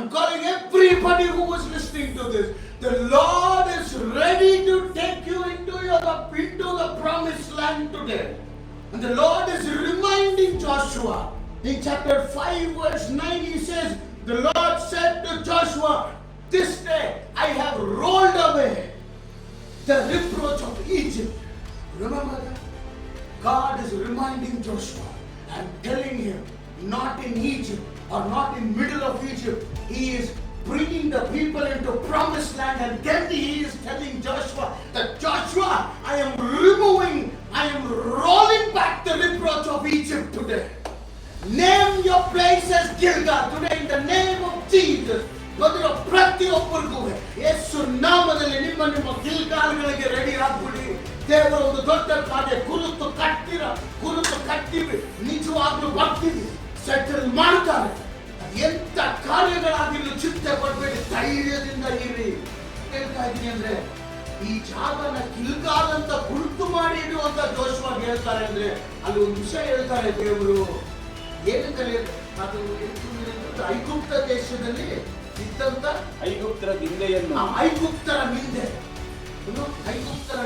I'm calling everybody who is listening to this. The Lord is ready to take you into the promised land today. And the Lord is reminding Joshua. In chapter 5 verse 9 he says, the Lord said to Joshua, this day I have rolled away the reproach of Egypt. Remember that? God is reminding Joshua and telling him, not in Egypt or not in middle of Egypt. He is bringing the people into promised land, and then he is telling Joshua that Joshua, I am rolling back the reproach of Egypt today. Name your place as Gilgal today in the name of Jesus. ಮೊದಲು ಪ್ರತಿಯೊಬ್ಬರಿಗೂ ಯೇಸು ನಾಮದಲ್ಲಿ ನಿಮ್ಮ ಗಿಲ್ಗಾಲ್ಗಳಿಗೆ ready ಆಗ್ಬಿಡಿ. ದೇವರ ಒಂದು ದೊಡ್ಡ ಕಾರ್ಯ ಗುರುತು ಕಟ್ಟಿವಿ, ನಿಜವಾಗ್ಲೂ ಬರ್ತೀವಿ, ಸೆಟಲ್ ಮಾಡ್ತಾರೆ. ಎಂತ ಕಾರ್ಯಗಳಾಗಿರ್ಲಿ ಚಿಂತೆ ಪಡ್ಬೇಡಿ, ಧೈರ್ಯದಿಂದ ಇರಿ. ಹೇಳ್ತಾ ಇದೀನಿ ಅಂದ್ರೆ ಈ ಜಾಗನ ಗಿಲ್ಗಾಲ್ ಅಂತ ಗುರುತು ಮಾಡಿ ಇಡುವಂತ ಜೋಶುವಾಗ ಹೇಳ್ತಾರೆ ಅಂದ್ರೆ ಅಲ್ಲಿ ಒಂದು ವಿಷಯ ಹೇಳ್ತಾರೆ ದೇವರು. ಏನಂತಾರೆ ಅದು ಐಗುಪ್ತ ದೇಶದಲ್ಲಿ ಇದ್ದಂತ ಐಗುಪ್ತರ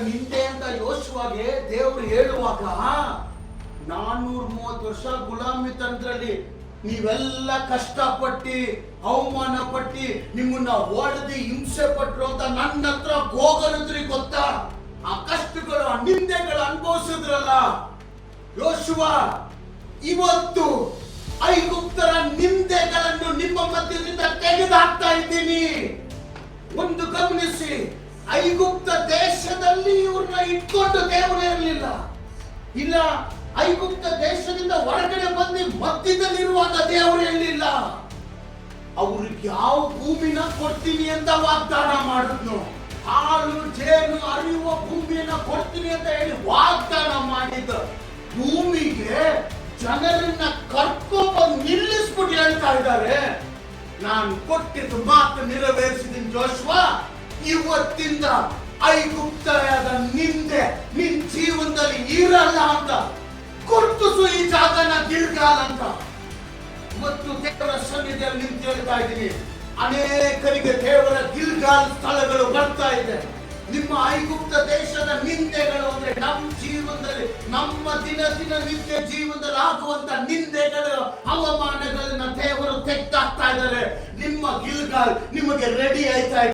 ನಿಂದೆ ಅಂತ ಯೋಶುವಾಗೆ ದೇವರು ಹೇಳುವಾಗ 430 ವರ್ಷ ಗುಲಾಮಿ ತಂತ್ರದಲ್ಲಿ ನೀವೆಲ್ಲ ಕಷ್ಟಪಟ್ಟಿ ಅವಮಾನ ಪಟ್ಟಿ ನಿಮ್ಮನ್ನ ಹೊಡೆದಿ ಹಿಂಸೆ ಪಟ್ರು ಅಂತ ನನ್ನ ಹತ್ರ ಹೋಗರಿದ್ರಿ ಗೊತ್ತಾ? ಆ ಕಷ್ಟಗಳು ಆ ನಿಂದೆಗಳು ಅನುಭವಿಸಿದ್ರಲ್ಲ ಯೋಶುವ, ಇವತ್ತು ಐಗುಪ್ತರ ನಿಂದೆಗಳನ್ನು ನಿಮ್ಮ ಮಧ್ಯದಿಂದ ತೆಗೆದುಹಾಕ್ತಾ ಇದ್ದೀನಿ. ಒಂದು ಗಮನಿಸಿ, ಐಗುಪ್ತ ದೇಶದಲ್ಲಿ ಇವ್ರನ್ನ ಇಟ್ಕೊಂಡು ದೇವರು ಇರಲಿಲ್ಲ. ಇಲ್ಲ, ಐಗುಪ್ತ ದೇಶದಿಂದ ಹೊರಗಡೆ ಬಂದು ಮಧ್ಯದಲ್ಲಿರುವಾಗ ದೇವರು ಇರಲಿಲ್ಲ. ಅವ್ರಿಗೆ ಯಾವ ಭೂಮಿನ ಕೊಡ್ತೀನಿ ಅಂತ ವಾಗ್ದಾನ ಮಾಡಿದ್ನು. ಹಾಲು ಜೇನು ಹರಿಯುವ ಭೂಮಿಯನ್ನ ಕೊಡ್ತೀನಿ ಅಂತ ಹೇಳಿ ವಾಗ್ದಾನ ಮಾಡಿದ್ದ ಭೂಮಿಗೆ ಜನರನ್ನ ಕರ್ಕೊಂಡ್ಬಂದು ನಿಲ್ಲಿಸ್ಬಿಟ್ಟು ಹೇಳ್ತಾ ಇದ್ದಾರೆ, ನಾನು ಕೊಟ್ಟಿದ್ದು ಮಾತು ನೆರವೇರಿಸಿದ್ದೀನಿ ಜೋಶುವ, ಇವತ್ತಿಂದ ಐಗುಪ್ತದ ನಿಂದೆ ನಿನ್ ಜೀವನದಲ್ಲಿ ಇರಲ್ಲ ಅಂತ ಗುರುತಿಸು ಈ ಜಾಗನ ಗಿಲ್ಗಾಲ್ ಅಂತ. ಇವತ್ತು ದೇವರ ಸನ್ನಿಧಿಯಲ್ಲಿ ನಿಂತು ಹೇಳ್ತಾ ಇದ್ದೀನಿ, ಅನೇಕರಿಗೆ ದೇವರ ಗಿಲ್ಗಾಲ್ ಸ್ಥಳಗಳು ಬರ್ತಾ ಇದೆ. ನಿಮ್ಮ ಐಗುಪ್ತ ದೇಶದ ನಿಂದೆಗಳು ಅಂದ್ರೆ ನಮ್ಮ ಜೀವನದಲ್ಲಿ, ನಮ್ಮ ನಿತ್ಯ ಜೀವನದಲ್ಲಿ ಆಗುವಂತ ನಿಂದೆಗಳು, ಅವಮಾನಗಳನ್ನ ದೇವರು ತೆಗೆದಾಕ್ತಾ ಇದ್ದಾರೆ. ನಿಮ್ಮ ಗಿಲ್ಗಾಲ್ ನಿಮಗೆ ರೆಡಿ ಆಯ್ತಾ ಇದೆ.